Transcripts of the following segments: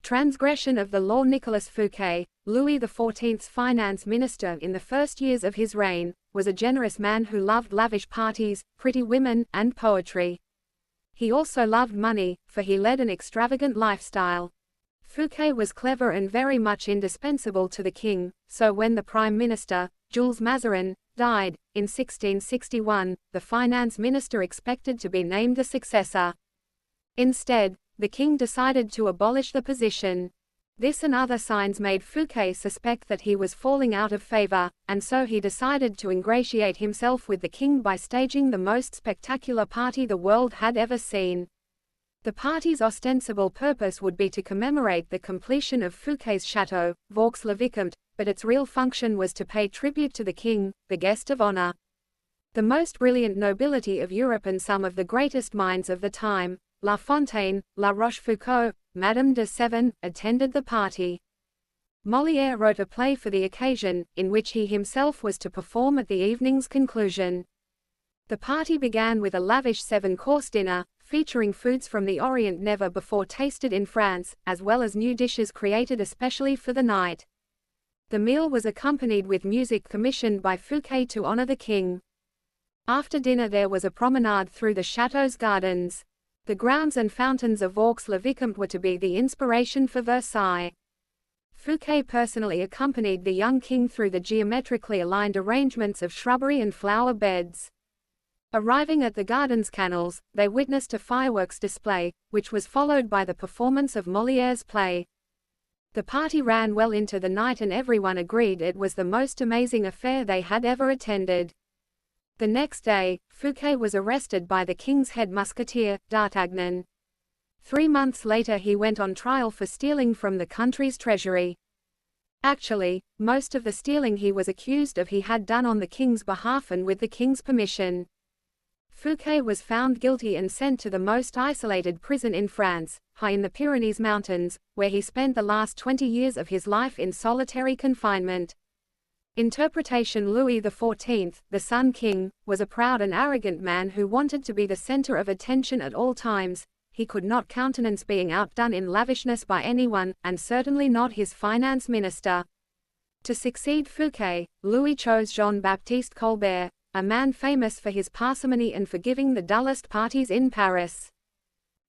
Transgression of the law. Nicolas Fouquet, Louis XIV's finance minister in the first years of his reign, was a generous man who loved lavish parties, pretty women, and poetry. He also loved money, for he led an extravagant lifestyle. Fouquet was clever and very much indispensable to the king, so when the prime minister, Jules Mazarin, died, in 1661, the finance minister expected to be named the successor. Instead, the king decided to abolish the position. This and other signs made Fouquet suspect that he was falling out of favor, and so he decided to ingratiate himself with the king by staging the most spectacular party the world had ever seen. The party's ostensible purpose would be to commemorate the completion of Fouquet's chateau, Vaux-le-Vicomte, but its real function was to pay tribute to the king, the guest of honor. The most brilliant nobility of Europe and some of the greatest minds of the time, La Fontaine, La Rochefoucauld, Madame de Seven, attended the party. Molière wrote a play for the occasion, in which he himself was to perform at the evening's conclusion. The party began with a lavish 7-course dinner, featuring foods from the Orient never before tasted in France, as well as new dishes created especially for the night. The meal was accompanied with music commissioned by Fouquet to honor the king. After dinner there was a promenade through the chateau's gardens. The grounds and fountains of Vaux-le-Vicomte were to be the inspiration for Versailles. Fouquet personally accompanied the young king through the geometrically aligned arrangements of shrubbery and flower beds. Arriving at the gardens' canals, they witnessed a fireworks display, which was followed by the performance of Molière's play. The party ran well into the night and everyone agreed it was the most amazing affair they had ever attended. The next day, Fouquet was arrested by the king's head musketeer, D'Artagnan. 3 months later he went on trial for stealing from the country's treasury. Actually, most of the stealing he was accused of he had done on the king's behalf and with the king's permission. Fouquet was found guilty and sent to the most isolated prison in France, high in the Pyrenees Mountains, where he spent the last 20 years of his life in solitary confinement. Interpretation. Louis XIV, the Sun King, was a proud and arrogant man who wanted to be the center of attention at all times. He could not countenance being outdone in lavishness by anyone, and certainly not his finance minister. To succeed Fouquet, Louis chose Jean-Baptiste Colbert, a man famous for his parsimony and for giving the dullest parties in Paris.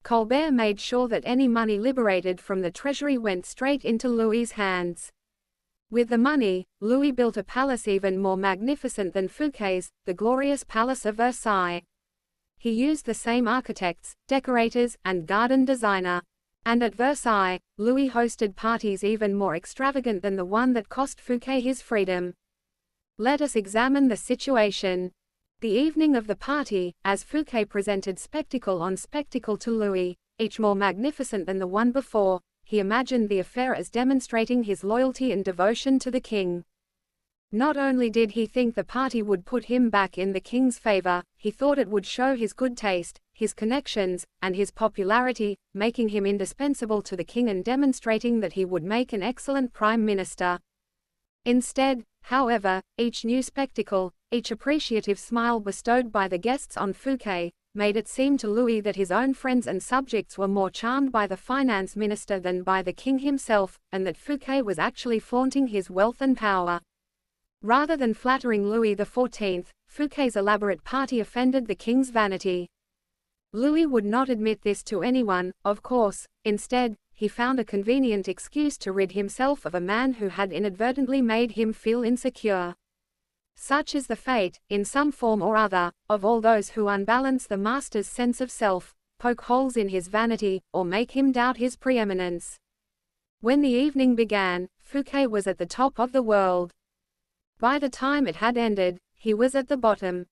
Colbert made sure that any money liberated from the treasury went straight into Louis's hands. With the money, Louis built a palace even more magnificent than Fouquet's, the glorious Palace of Versailles. He used the same architects, decorators, and garden designer. And at Versailles, Louis hosted parties even more extravagant than the one that cost Fouquet his freedom. Let us examine the situation. The evening of the party, as Fouquet presented spectacle on spectacle to Louis, each more magnificent than the one before, he imagined the affair as demonstrating his loyalty and devotion to the king. Not only did he think the party would put him back in the king's favor, he thought it would show his good taste, his connections, and his popularity, making him indispensable to the king and demonstrating that he would make an excellent prime minister. Instead, however, each new spectacle, each appreciative smile bestowed by the guests on Fouquet, made it seem to Louis that his own friends and subjects were more charmed by the finance minister than by the king himself, and that Fouquet was actually flaunting his wealth and power. Rather than flattering Louis XIV, Fouquet's elaborate party offended the king's vanity. Louis would not admit this to anyone, of course. Instead, he found a convenient excuse to rid himself of a man who had inadvertently made him feel insecure. Such is the fate, in some form or other, of all those who unbalance the master's sense of self, poke holes in his vanity, or make him doubt his preeminence. When the evening began, Fouquet was at the top of the world. By the time it had ended, he was at the bottom.